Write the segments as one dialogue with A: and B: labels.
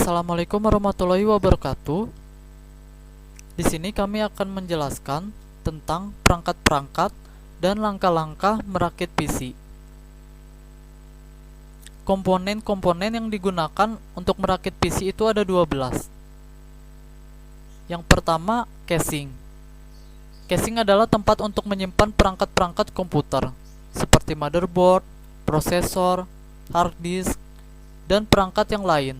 A: Assalamualaikum warahmatullahi wabarakatuh. Di sini kami akan menjelaskan tentang perangkat-perangkat dan langkah-langkah merakit PC. Komponen-komponen yang digunakan untuk merakit PC itu ada 12. Yang pertama, casing. Casing adalah tempat untuk menyimpan perangkat-perangkat komputer seperti motherboard, prosesor, hard disk, dan perangkat yang lain.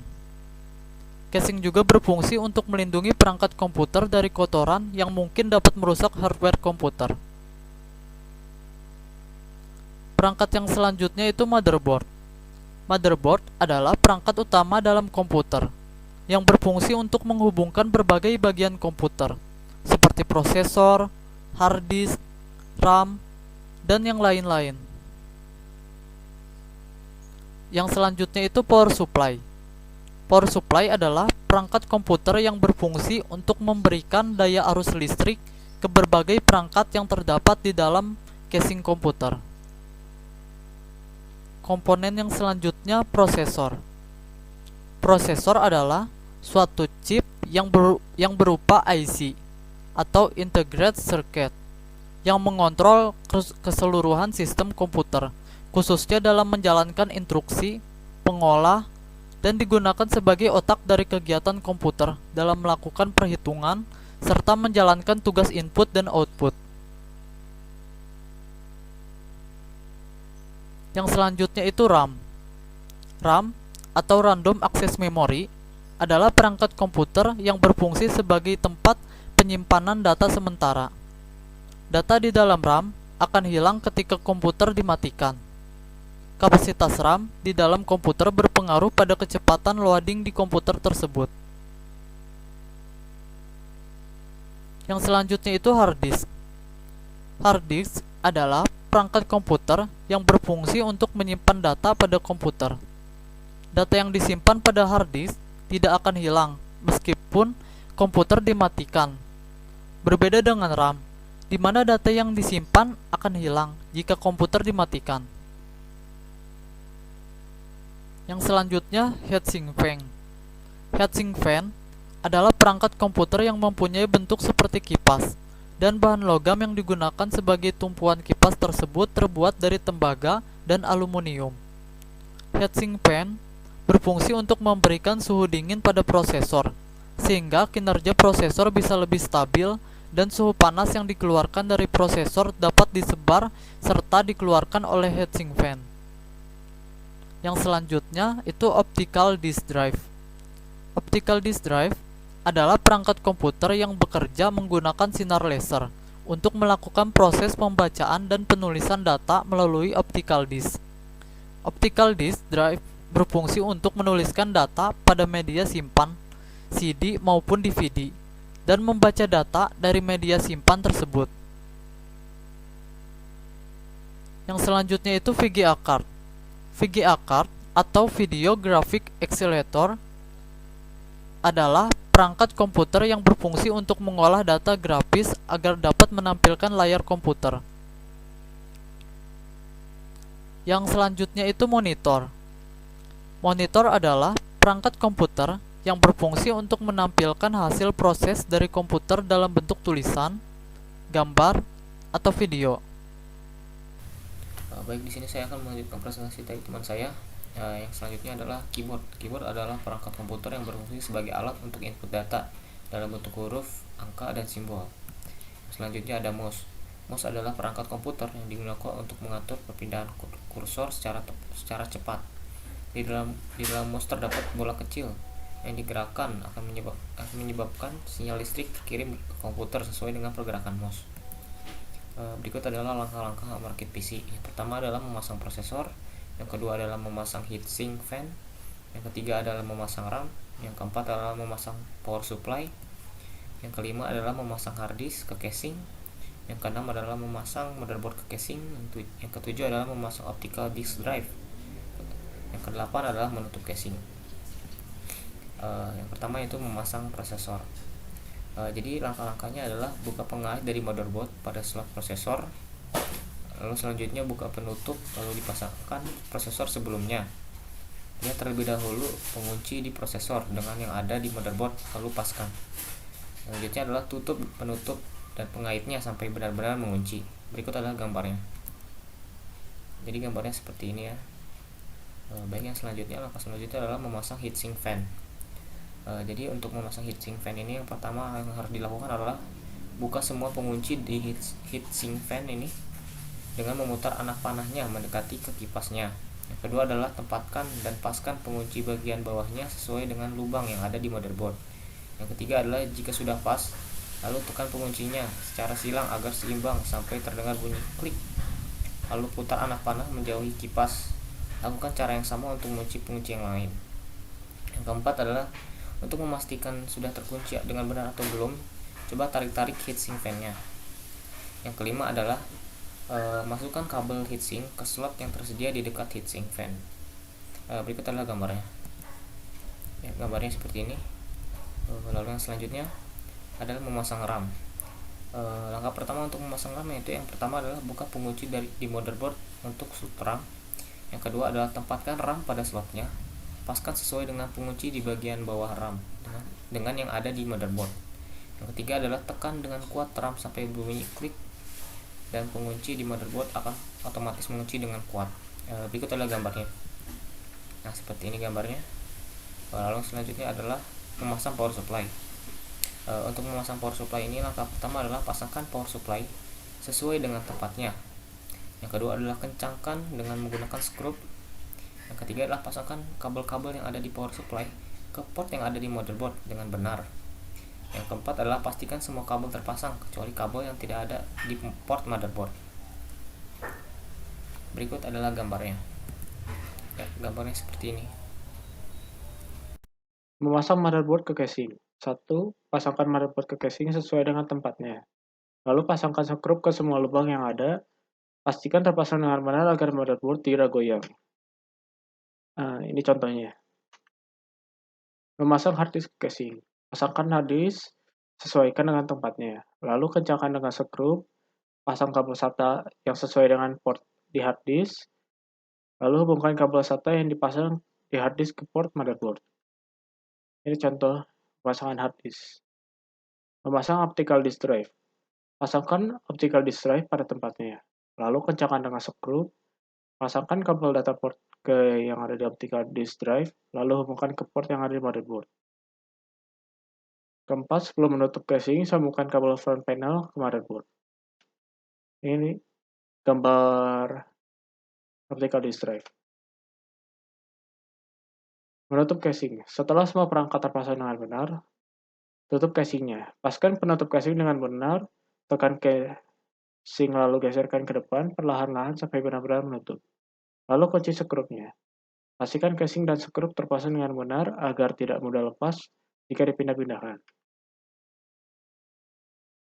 A: Casing juga berfungsi untuk melindungi perangkat komputer dari kotoran yang mungkin dapat merusak hardware komputer. Perangkat yang selanjutnya itu motherboard. Motherboard adalah perangkat utama dalam komputer yang berfungsi untuk menghubungkan berbagai bagian komputer seperti prosesor, hard disk, RAM, dan yang lain-lain. Yang selanjutnya itu power supply. Power supply adalah perangkat komputer yang berfungsi untuk memberikan daya arus listrik ke berbagai perangkat yang terdapat di dalam casing komputer. Komponen yang selanjutnya prosesor. Prosesor adalah suatu chip yang berupa IC atau integrated circuit yang mengontrol keseluruhan sistem komputer, khususnya dalam menjalankan instruksi, pengolah, dan digunakan sebagai otak dari kegiatan komputer dalam melakukan perhitungan serta menjalankan tugas input dan output. Yang selanjutnya itu RAM. RAM atau Random Access Memory adalah perangkat komputer yang berfungsi sebagai tempat penyimpanan data sementara. Data di dalam RAM akan hilang ketika komputer dimatikan. Kapasitas RAM di dalam komputer berpengaruh pada kecepatan loading di komputer tersebut. Yang selanjutnya itu hard disk. Hard disk adalah perangkat komputer yang berfungsi untuk menyimpan data pada komputer. Data yang disimpan pada hard disk tidak akan hilang meskipun komputer dimatikan. Berbeda dengan RAM, di mana data yang disimpan akan hilang jika komputer dimatikan. Yang selanjutnya, heatsink fan. Heatsink fan adalah perangkat komputer yang mempunyai bentuk seperti kipas, dan bahan logam yang digunakan sebagai tumpuan kipas tersebut terbuat dari tembaga dan aluminium. Heatsink fan berfungsi untuk memberikan suhu dingin pada prosesor, sehingga kinerja prosesor bisa lebih stabil dan suhu panas yang dikeluarkan dari prosesor dapat disebar serta dikeluarkan oleh heatsink fan. Yang selanjutnya itu optical disk drive. Optical disk drive adalah perangkat komputer yang bekerja menggunakan sinar laser untuk melakukan proses pembacaan dan penulisan data melalui optical disk. Optical disk drive berfungsi untuk menuliskan data pada media simpan, CD maupun DVD, dan membaca data dari media simpan tersebut. Yang selanjutnya itu VGA card. VGA card atau Video Graphic Accelerator adalah perangkat komputer yang berfungsi untuk mengolah data grafis agar dapat menampilkan layar komputer. Yang selanjutnya itu monitor. Monitor adalah perangkat komputer yang berfungsi untuk menampilkan hasil proses dari komputer dalam bentuk tulisan, gambar, atau video.
B: Baik, di sini saya akan melanjutkan presentasi dari teman saya. Yang selanjutnya adalah keyboard. Keyboard adalah perangkat komputer yang berfungsi sebagai alat untuk input data dalam bentuk huruf, angka, dan simbol. Selanjutnya ada mouse. Mouse adalah perangkat komputer yang digunakan untuk mengatur perpindahan kursor secara cepat. Di dalam mouse terdapat bola kecil yang digerakkan akan menyebabkan sinyal listrik terkirim ke komputer sesuai dengan pergerakan mouse. Berikut adalah langkah-langkah merakit PC. Yang pertama adalah memasang prosesor, yang kedua adalah memasang heatsink fan, yang ketiga adalah memasang RAM, yang keempat adalah memasang power supply, yang kelima adalah memasang hard disk ke casing, yang keenam adalah memasang motherboard ke casing, yang ketujuh adalah memasang optical disk drive, yang kedelapan adalah menutup casing. Yang pertama itu memasang prosesor. Jadi langkah-langkahnya adalah buka pengait dari motherboard pada slot prosesor, lalu selanjutnya buka penutup, lalu dipasangkan prosesor sebelumnya. Lihat terlebih dahulu pengunci di prosesor dengan yang ada di motherboard, lalu paskan. Selanjutnya adalah tutup, penutup, dan pengaitnya sampai benar-benar mengunci. Berikut adalah gambarnya. Jadi gambarnya seperti ini ya. Baik, yang selanjutnya, langkah selanjutnya adalah memasang heatsink fan. Jadi untuk memasang heatsink fan ini, yang pertama yang harus dilakukan adalah buka semua pengunci di heatsink fan ini dengan memutar anak panahnya mendekati ke kipasnya. Yang kedua adalah tempatkan dan paskan pengunci bagian bawahnya sesuai dengan lubang yang ada di motherboard. Yang ketiga adalah jika sudah pas, lalu tekan penguncinya secara silang agar seimbang sampai terdengar bunyi klik. Lalu putar anak panah menjauhi kipas. Lakukan cara yang sama untuk mengunci pengunci yang lain. Yang keempat adalah untuk memastikan sudah terkunci dengan benar atau belum, coba tarik-tarik heatsink fan-nya. Yang kelima adalah masukkan kabel heatsink ke slot yang tersedia di dekat heatsink fan. Berikut adalah gambarnya. Ya, gambarnya seperti ini. Lalu yang selanjutnya adalah memasang RAM. Langkah pertama untuk memasang RAM yaitu yang pertama adalah buka pengunci di motherboard untuk slot RAM. Yang kedua adalah tempatkan RAM pada slotnya. Paskan sesuai dengan pengunci di bagian bawah RAM dengan yang ada di motherboard. Yang ketiga adalah tekan dengan kuat RAM sampai bunyi klik dan pengunci di motherboard akan otomatis mengunci dengan kuat. Berikut adalah gambarnya. Nah, seperti ini gambarnya. Lalu selanjutnya adalah memasang power supply. Untuk memasang power supply ini, langkah pertama adalah pasangkan power supply sesuai dengan tempatnya. Yang kedua adalah kencangkan dengan menggunakan skrup. Yang ketiga adalah pasangkan kabel-kabel yang ada di power supply ke port yang ada di motherboard dengan benar. Yang keempat adalah pastikan semua kabel terpasang kecuali kabel yang tidak ada di port motherboard. Berikut adalah gambarnya. Ya, gambarnya seperti ini.
C: Memasang motherboard ke casing. 1. Pasangkan motherboard ke casing sesuai dengan tempatnya. Lalu pasangkan skrup ke semua lubang yang ada. Pastikan terpasang dengan benar agar motherboard tidak goyang. Nah, ini contohnya. Memasang hard disk ke casing. Pasangkan hard disk, sesuaikan dengan tempatnya. Lalu kencangkan dengan skrup. Pasang kabel SATA yang sesuai dengan port di hard disk. Lalu hubungkan kabel SATA yang dipasang di hard disk ke port motherboard. Ini contoh pemasangan hard disk. Memasang optical disk drive. Pasangkan optical disk drive pada tempatnya. Lalu kencangkan dengan skrup. Pasangkan kabel data port ke yang ada di optical disk drive, lalu hubungkan ke port yang ada di motherboard. Keempat, sebelum menutup casing, sambungkan kabel front panel ke motherboard. Ini gambar optical disk drive. Menutup casing. Setelah semua perangkat terpasang dengan benar, tutup casingnya. Pastikan penutup casing dengan benar, tekan casing lalu geserkan ke depan perlahan-lahan sampai benar-benar menutup. Lalu kunci skrupnya. Pastikan casing dan skrup terpasang dengan benar agar tidak mudah lepas jika dipindah-pindahkan.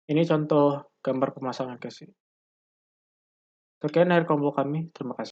C: Ini contoh gambar pemasangan casing. Sekian dari kelompok kami, terima kasih.